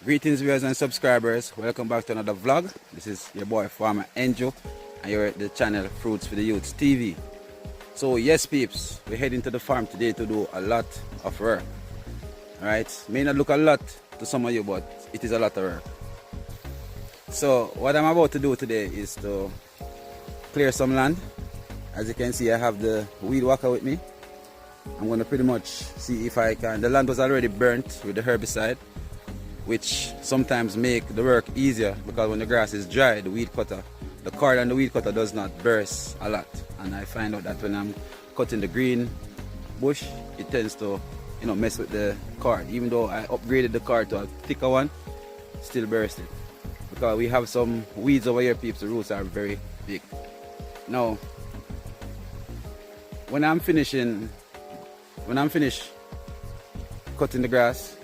Greetings viewers and subscribers, welcome back to another vlog. This is your boy Farmer Angel and you're at the channel Fruitsfidiyutes TV. So yes peeps, we're heading to the farm today to do a lot of work. Alright, may not look a lot to some of you, but it is a lot of work. So what I'm about to do today is to clear some land. As you can see, I have the weed whacker with me. I'm going to pretty much see if I can. The land was already burnt with the herbicide, which sometimes make the work easier because when the grass is dry, the weed cutter, the cord and the weed cutter does not burst a lot. And I find out that when I'm cutting the green bush, it tends to, mess with the cord. Even though I upgraded the cord to a thicker one, still bursted. Because we have some weeds over here, peeps, the roots are very big. Now, when I'm finished cutting the grass,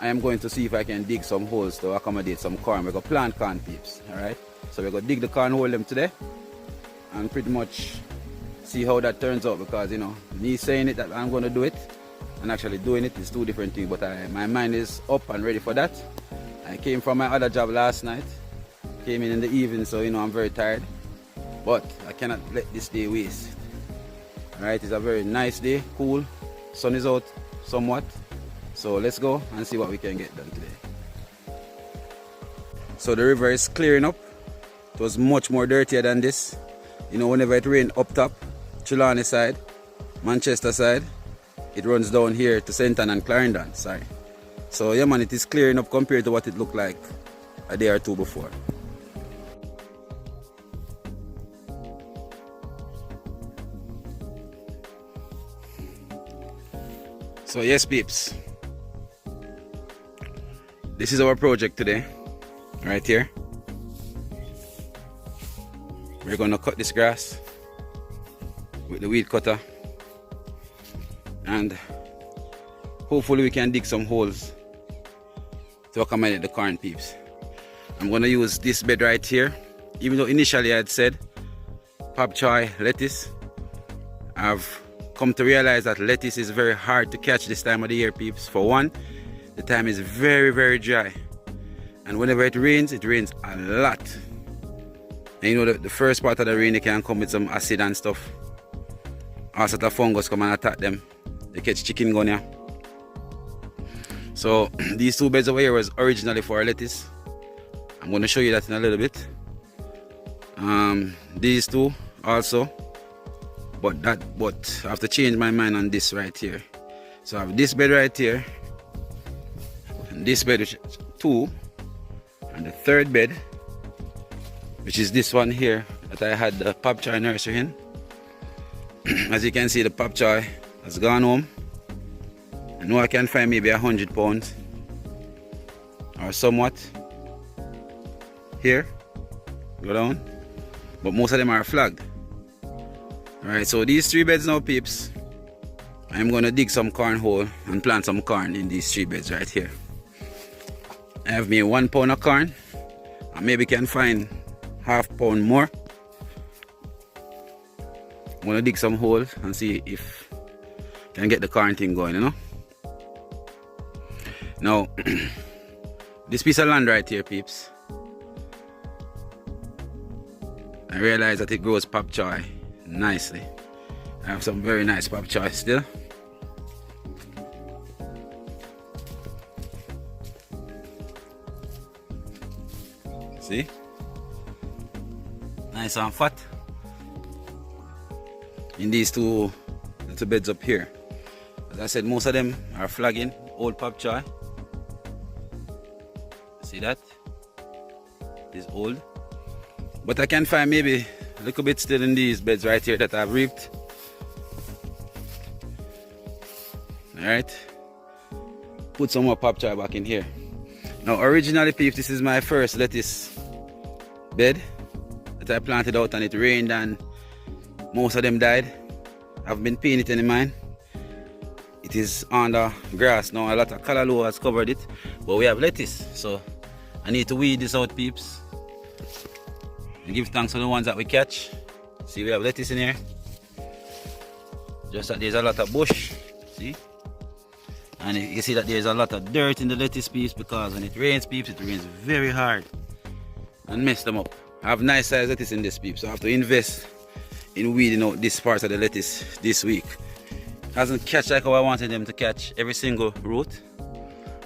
I am going to see if I can dig some holes to accommodate some corn. We're going to plant corn, peeps, alright? So we're going to dig the corn hole them today and pretty much see how that turns out, because, me saying it that I'm going to do it and actually doing it is two different things, but my mind is up and ready for that. I came from my other job last night, came in the evening, so, I'm very tired, but I cannot let this day waste. Alright, it's a very nice day, cool, sun is out somewhat. So let's go and see what we can get done today. So the river is clearing up. It was much more dirtier than this. Whenever it rained up top, Trelawney side, Manchester side, it runs down here to Senton and Clarendon, sorry. So yeah man, it is clearing up compared to what it looked like a day or two before. So yes peeps, this is our project today, right here. We're gonna cut this grass with the weed cutter and hopefully we can dig some holes to accommodate the corn, peeps. I'm gonna use this bed right here. Even though initially I had said Choy lettuce, I've come to realize that lettuce is very hard to catch this time of the year, peeps. For one, the time is very, very dry, and whenever it rains a lot. And the first part of the rain, they can come with some acid and stuff. All sort of fungus come and attack them. They catch chikungunya. So these two beds over here was originally for lettuce. I'm going to show you that in a little bit. These two also, but I have to change my mind on this right here. So I have this bed right here, and this bed, which is 2, and the third bed, which is this one here that I had the Choy nursery in. As you can see, the Choy has gone home. I know I can find maybe 100 pounds or somewhat here, go down, but most of them are flagged. Alright, so these 3 beds now, peeps, I'm going to dig some corn hole and plant some corn in these 3 beds right here. I have me 1 pound of corn, and maybe can find half pound more. I'm going to dig some holes and see if I can get the corn thing going, Now, this piece of land right here, peeps, I realize that it grows Choy nicely. I have some very nice Choy still. See? Nice and fat. In these 2 little beds up here. As I said, most of them are flagging, old Choy. See that? It is old. But I can find maybe a little bit still in these beds right here that I've reaped. Alright. Put some more Choy back in here. Now originally, peeps, this is my first lettuce bed that I planted out, and it rained and most of them died. I've been paying it any mind. It is under grass now. A lot of callaloo has covered it, but we have lettuce, so I need to weed this out, peeps, and give thanks to the ones that we catch. See, we have lettuce in here, just that there's a lot of bush. See, And you see that there's a lot of dirt in the lettuce peeps, because when it rains peeps, it rains very hard and mess them up. I have nice size lettuce in this peeps, so I have to invest in weeding out this part of the lettuce this week. Hasn't catch like how I wanted them to catch every single root,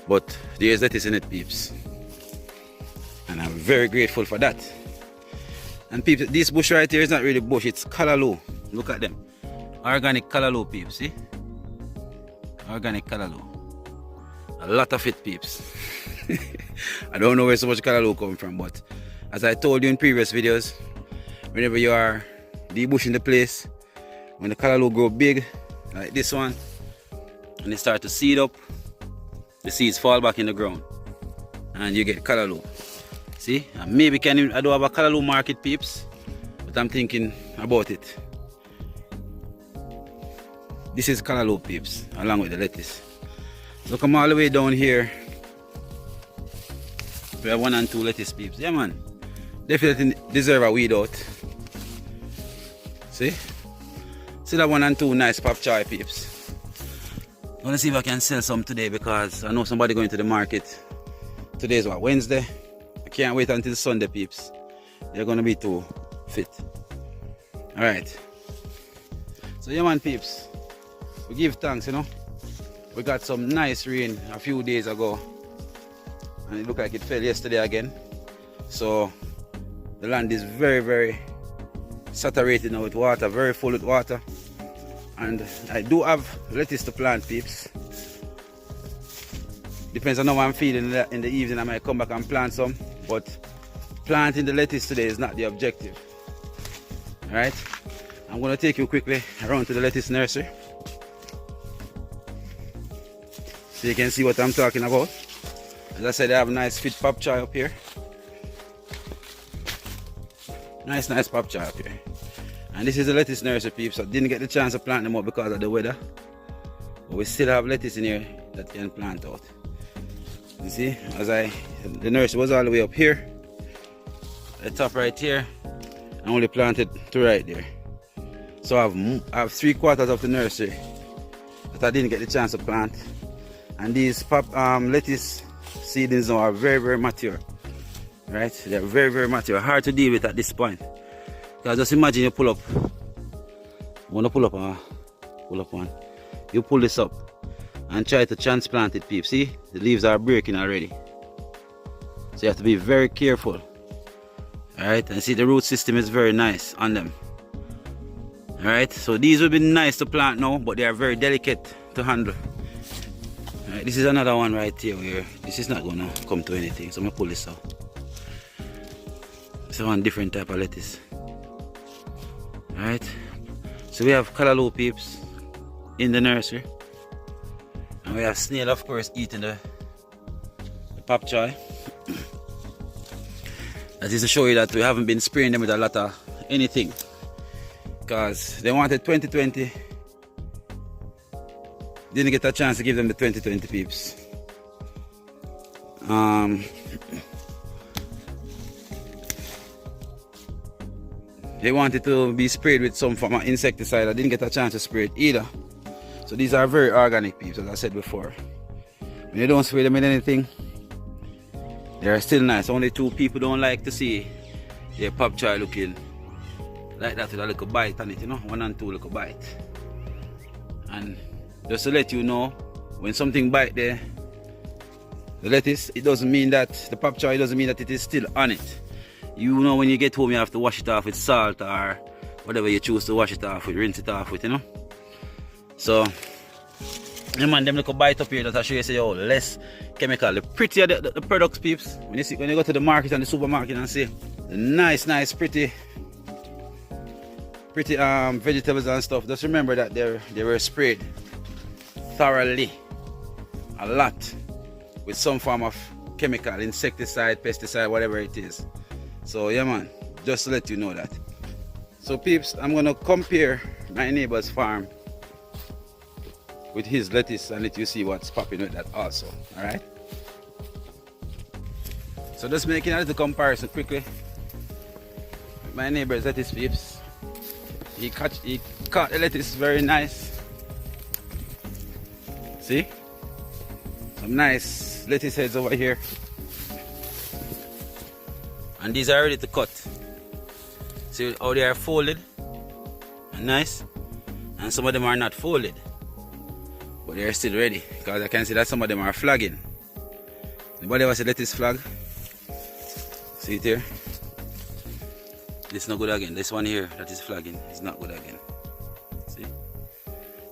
but there's lettuce in it peeps, and I'm very grateful for that. And peeps, this bush right here is not really bush, it's callaloo. Look at them, organic callaloo peeps, see? Organic callaloo, a lot of it peeps. I don't know where so much callaloo come from, but as I told you in previous videos, whenever you are debushing the place, when the callaloo grow big like this one and they start to seed up, the seeds fall back in the ground and you get callaloo. See, and maybe I don't have a callaloo market peeps, but I'm thinking about it. This is callaloo peeps along with the lettuce. So come all the way down here, we have 1 and 2 lettuce peeps. Yeah man, definitely deserve a weed out. See? See that 1 and 2 nice pop choy peeps. I want to see if I can sell some today, because I know somebody going to the market. Today is what, Wednesday? I can't wait until Sunday peeps. They're going to be too fit. Alright. So yeah man peeps, we give thanks, you know. We got some nice rain a few days ago, and it looked like it fell yesterday again. So the land is very saturated now with water, very full with water. And I do have lettuce to plant peeps. Depends on how I'm feeling in the evening, I might come back and plant some, but planting the lettuce today is not the objective. Alright, I'm going to take you quickly around to the lettuce nursery so you can see what I'm talking about. As I said, I have a nice fit pop choy up here. Nice pop choy up here. And this is the lettuce nursery peeps. I didn't get the chance to plant them up because of the weather, but we still have lettuce in here that can plant out. You see, the nursery was all the way up here, the top right here. I only planted 2 right there. So I have 3/4 of the nursery that I didn't get the chance to plant. And these lettuce seedlings now are very mature. Right? They're very mature. Hard to deal with at this point. Because just imagine you pull up. I want to pull up one. You pull this up and try to transplant it, peeps. See? The leaves are breaking already. So you have to be very careful. Alright? And see, the root system is very nice on them. Alright? So these would be nice to plant now, but they are very delicate to handle. Alright, this is another one right here where this is not going to come to anything. So I'm going to pull this out. It's one different type of lettuce. Alright, so we have callaloo peeps in the nursery, and we have snail, of course, eating the pop choy. That is to show you that we haven't been spraying them with a lot of anything, because they wanted 2020. Didn't get a chance to give them the 2020 peeps. They wanted to be sprayed with some form of insecticide. I didn't get a chance to spray it either. So these are very organic peeps, as I said before. When you don't spray them with anything, they are still nice. Only 2 people don't like to see their pop choy looking like that with a little bite on it, you know, 1 and 2 little bite. And just to let you know, when something bite the lettuce, it doesn't mean that the pop choy, it doesn't mean that it is still on it. You know, when you get home, you have to wash it off with salt or whatever you choose to wash it off with, rinse it off with, you know. So, yeah man, them little bite up here that I show you, say, oh, less chemical. The prettier the products, peeps, when you go to the market and the supermarket and see the nice, pretty vegetables and stuff, just remember that they were sprayed thoroughly, a lot, with some form of chemical, insecticide, pesticide, whatever it is. So yeah man, just to let you know that. So peeps, I'm gonna compare my neighbor's farm with his lettuce and let you see what's popping with that also. Alright, so just making a little comparison quickly with my neighbor's lettuce, peeps. He caught the lettuce very nice. See, Some nice lettuce heads over here. And these are ready to cut. See how they are folded and nice. And some of them are not folded, but they are still ready, because I can see that some of them are flagging. Anybody ever see lettuce flag? See it here? It's not good again. This one here that is flagging is not good again. See?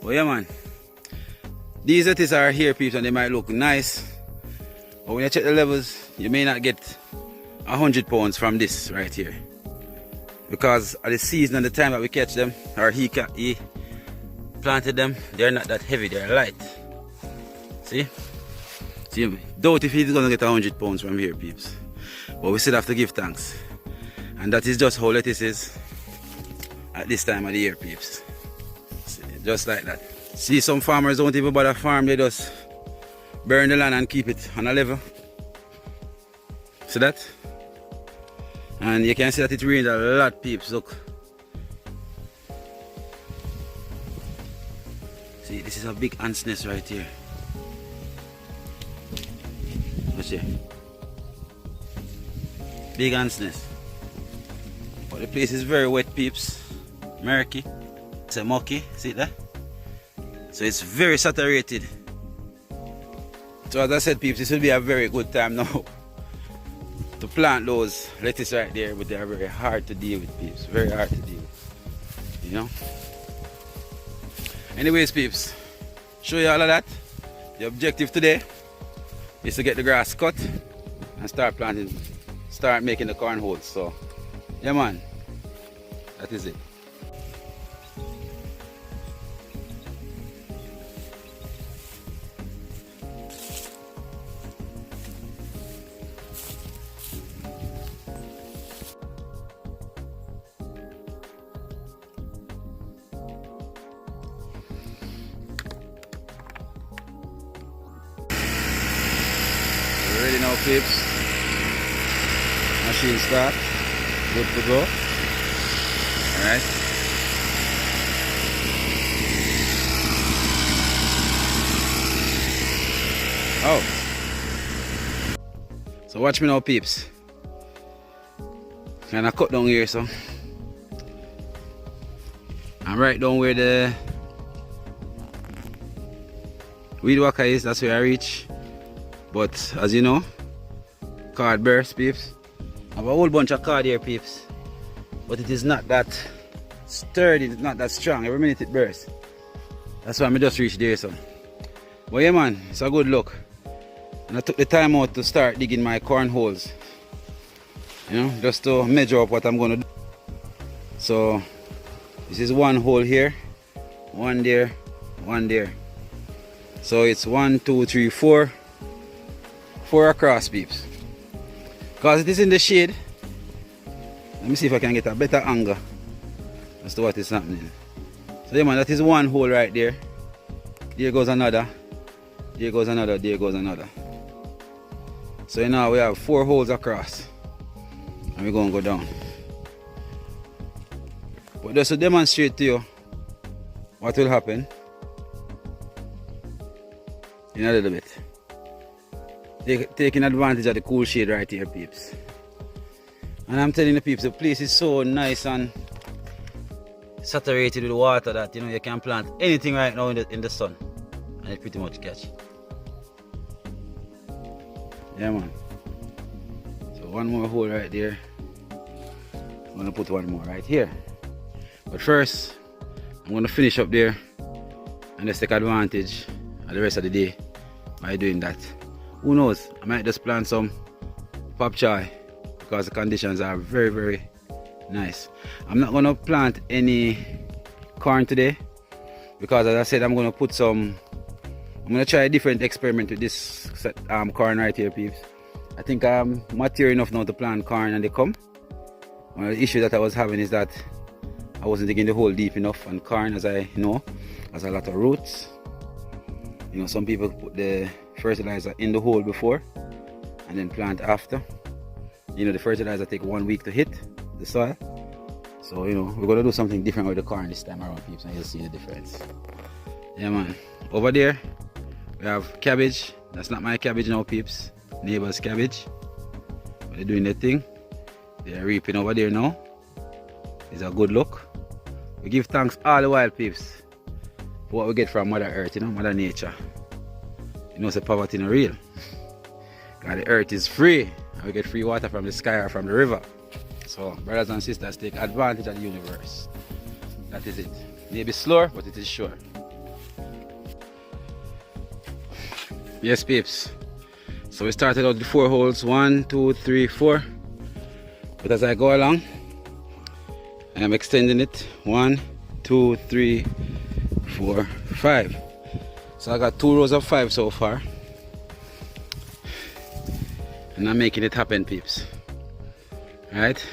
Oh yeah, man. These lettuce are here, peeps, and they might look nice, but when you check the levels, you may not get 100 pounds from this right here, because at the season and the time that we catch them, or he planted them, they're not that heavy, they're light. See? Doubt if he's gonna get 100 pounds from here, peeps, but we still have to give thanks. And that is just how lettuce is at this time of the year, peeps. See, just like that. See, some farmers don't even bother farm, they just burn the land and keep it on a level. See that? And you can see that it rained a lot, peeps. Look. See, this is a big ant's nest right here. Watch here. Big ant's nest. But the place is very wet, peeps. Murky. It's a mucky. See that? So it's very saturated. So as I said, peeps, this will be a very good time now to plant those lettuce right there, but they are very hard to deal with, peeps. Very hard to deal with. You know? Anyways, peeps, show you all of that. The objective today is to get the grass cut and start planting, start making the corn holes. So, yeah, man, that is it. Ready now, peeps. Machine start. Good to go. Alright. Oh. So watch me now, peeps. Kinda cut down here, so. I'm right down where the weed whacker is, that's where I reach. But as you know, card burst, peeps. I have a whole bunch of card here, peeps. But it is not that sturdy, it's not that strong. Every minute it bursts. That's why I just reached there, so. But yeah, man, it's a good look. And I took the time out to start digging my corn holes. You know, just to measure up what I'm gonna do. So this is one hole here, one there, one there. So it's 1, 2, 3, 4. 4 across, peeps. Because it is in the shade. Let me see if I can get a better angle as to what is happening. So yeah, man, that is one hole right there. There goes another. There goes another. There goes another. So now we have 4 holes across. And we're going to go down. But just to demonstrate to you what will happen in a little bit. Taking advantage of the cool shade right here, peeps. And I'm telling the peeps, the place is so nice and saturated with water that, you know, you can plant anything right now in the sun and it pretty much catch. Yeah, man. So one more hole right there. I'm gonna put one more right here. But first, I'm gonna finish up there and just take advantage of the rest of the day by doing that. Who knows, I might just plant some pop choy because the conditions are very, very nice. I'm not going to plant any corn today because, as I said, I'm going to try a different experiment with this corn right here, peeps. I think I'm mature enough now to plant corn and they come. One of the issues that I was having is that I wasn't digging the hole deep enough, and corn, as I know, has a lot of roots. You know, some people put the fertilizer in the hole before and then plant after. You know, the fertilizer take 1 week to hit the soil. So, you know, we're going to do something different with the corn this time around, peeps, and you'll see the difference. Yeah, man. Over there, we have cabbage. That's not my cabbage now, peeps. Neighbor's cabbage. But they're doing their thing. They're reaping over there now. It's a good look. We give thanks all the while, peeps, for what we get from Mother Earth, you know, Mother Nature. You know, say poverty not real. Because the earth is free. And we get free water from the sky or from the river. So, brothers and sisters, take advantage of the universe. That is it. Maybe slower, but it is sure. Yes, peeps. So we started out the 4 holes, 1, 2, 3, 4. But as I go along, I am extending it 1, 2, 3, 4, 5. So I got 2 rows of 5 so far. And I'm making it happen, peeps. Alright.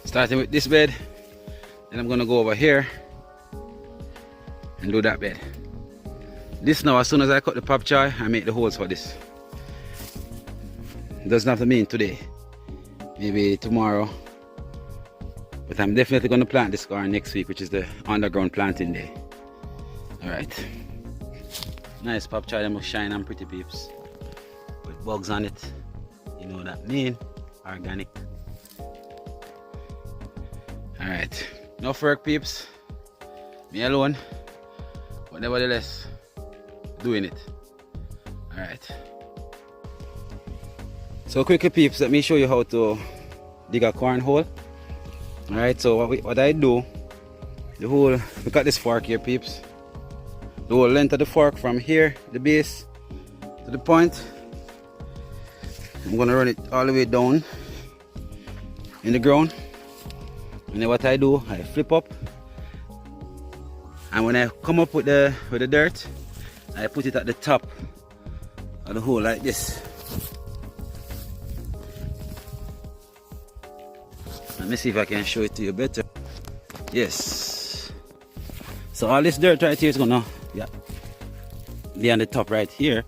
Starting with this bed. Then I'm gonna go over here and do that bed. This now, as soon as I cut the pop choy, I make the holes for this. It doesn't have to mean today. Maybe tomorrow. But I'm definitely going to plant this corn next week, which is the underground planting day. Alright. Nice pop choy, them look shine and pretty, peeps. With bugs on it. You know what that mean. Organic. Alright. Enough work, peeps. Me alone. But nevertheless, doing it. Alright. So quickly, peeps, let me show you how to dig a corn hole. Alright, so what I do, the whole, look at this fork here, peeps. The whole length of the fork from here, the base, to the point. I'm gonna run it all the way down in the ground. And then what I do, I flip up. And when I come up with the dirt, I put it at the top of the hole like this. Let me see if I can show it to you better. Yes. So all this dirt right here is gonna be on the top right here.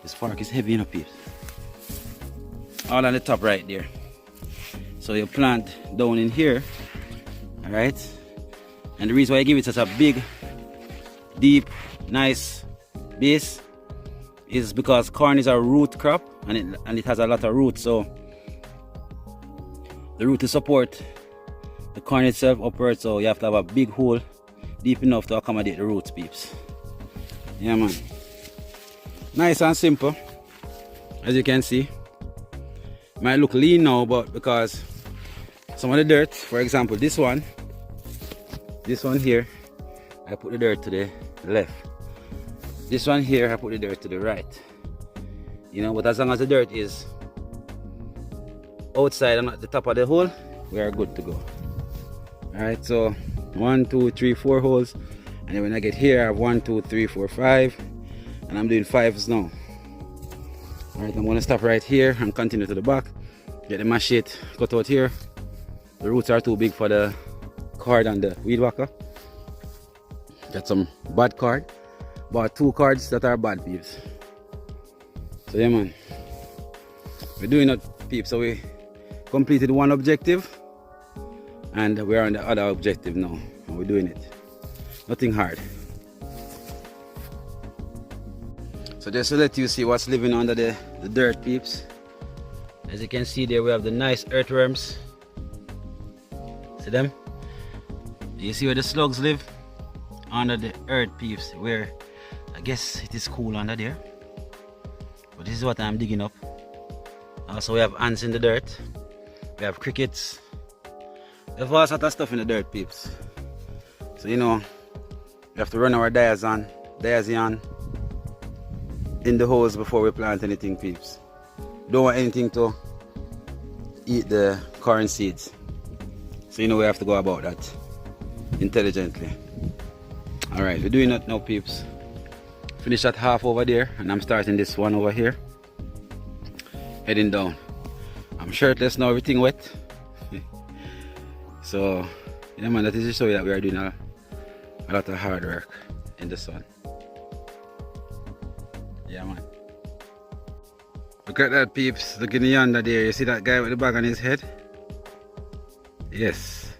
This fork is heavy enough, peeps. All on the top right there. So you plant down in here. Alright. And the reason why I give it such a big, deep, nice base is because corn is a root crop and it has a lot of roots. So the root to support the corn itself upwards, so you have to have a big hole deep enough to accommodate the roots, peeps. Yeah, man. Nice and simple, as you can see. Might look lean now, but because some of the dirt, for example this one here, I put the dirt to the left. This one here, I put the dirt to the right. You know, but as long as the dirt is outside and at the top of the hole, we are good to go. Alright, so 1, 2, 3, 4 holes, and then when I get here I have 1, 2, 3, 4, 5, and I'm doing 5s now. Alright, I'm gonna stop right here and continue to the back, get the machete cut out here. The roots are too big for the cord and the weed whacker. Got some bad cord, bought 2 cords that are bad, peeps. So yeah, man, we're doing it, peeps. So we completed one objective and we're on the other objective now, and we're doing it. Nothing hard. So just to let you see what's living under the dirt, peeps. As you can see there, we have the nice earthworms. See them? You see where the slugs live? Under the earth, peeps, where I guess it is cool under there. But this is what I'm digging up. Also we have ants in the dirt. We have crickets. We have all sorts of stuff in the dirt, peeps. So you know, we have to run our diazon in the holes before we plant anything, peeps. Don't want anything to eat the corn seeds. So you know we have to go about that intelligently. Alright, we're doing that now, peeps. Finish that half over there and I'm starting this one over here. Heading down. I'm shirtless now, everything wet. So yeah, man, that is to show you that we are doing a lot of hard work in the sun. Yeah, man. Look at that, peeps. Look in the yonder there. You see that guy with the bag on his head? Yes.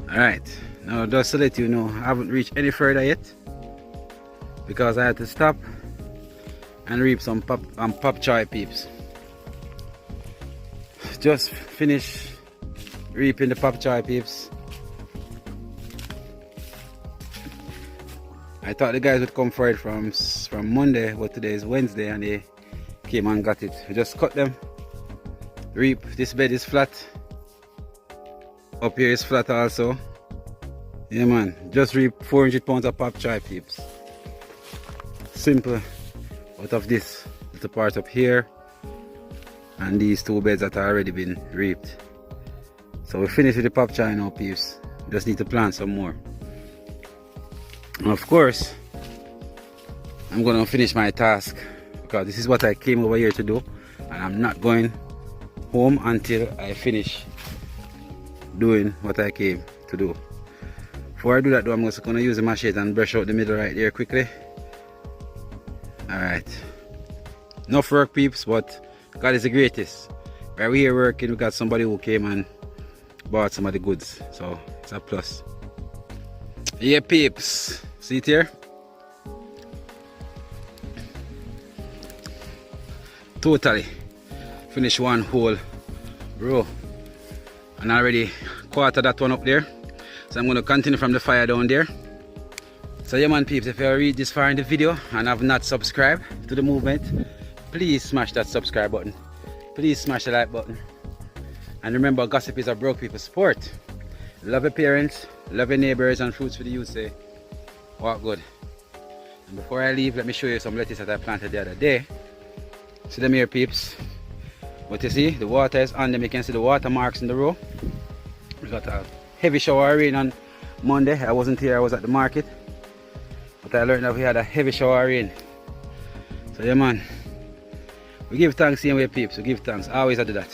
Alright, now just to let you know, I haven't reached any further yet because I had to stop and reap some pop choy peeps. Just finished reaping the pop choy peeps. I thought the guys would come for it from Monday, but today is Wednesday and they came and got it. We just cut them, reap. This bed is flat. Up here is flat also. Yeah man, just reap 400 pounds of pop choy peeps. Simple. Out of this little part up here and these two beds that have already been reaped. So we finished with the pop choy now peeps. Just need to plant some more. And of course, I'm gonna finish my task because this is what I came over here to do, and I'm not going home until I finish doing what I came to do. Before I do that though, I'm just gonna use the machete and brush out the middle right there quickly. Alright. Enough work peeps, but God is the greatest. While we're here working, we got somebody who came and bought some of the goods. So it's a plus. Yeah peeps. See it here? Totally finish one whole row. And already quarter that one up there. So I'm going to continue from the fire down there. So yeah man peeps, if you read this far in the video and have not subscribed to the movement, please smash that subscribe button. Please smash the like button. And remember, gossip is a broke people's sport. Love your parents, love your neighbors, and fruits for the youth say, walk good. And before I leave, let me show you some lettuce that I planted the other day. See them here peeps. But you see, the water is on them. You can see the water marks in the row. We got a heavy shower of rain on Monday. I wasn't here, I was at the market. But I learned that we had a heavy shower of rain. So yeah man, we give thanks same way peeps, we give thanks. I always do that.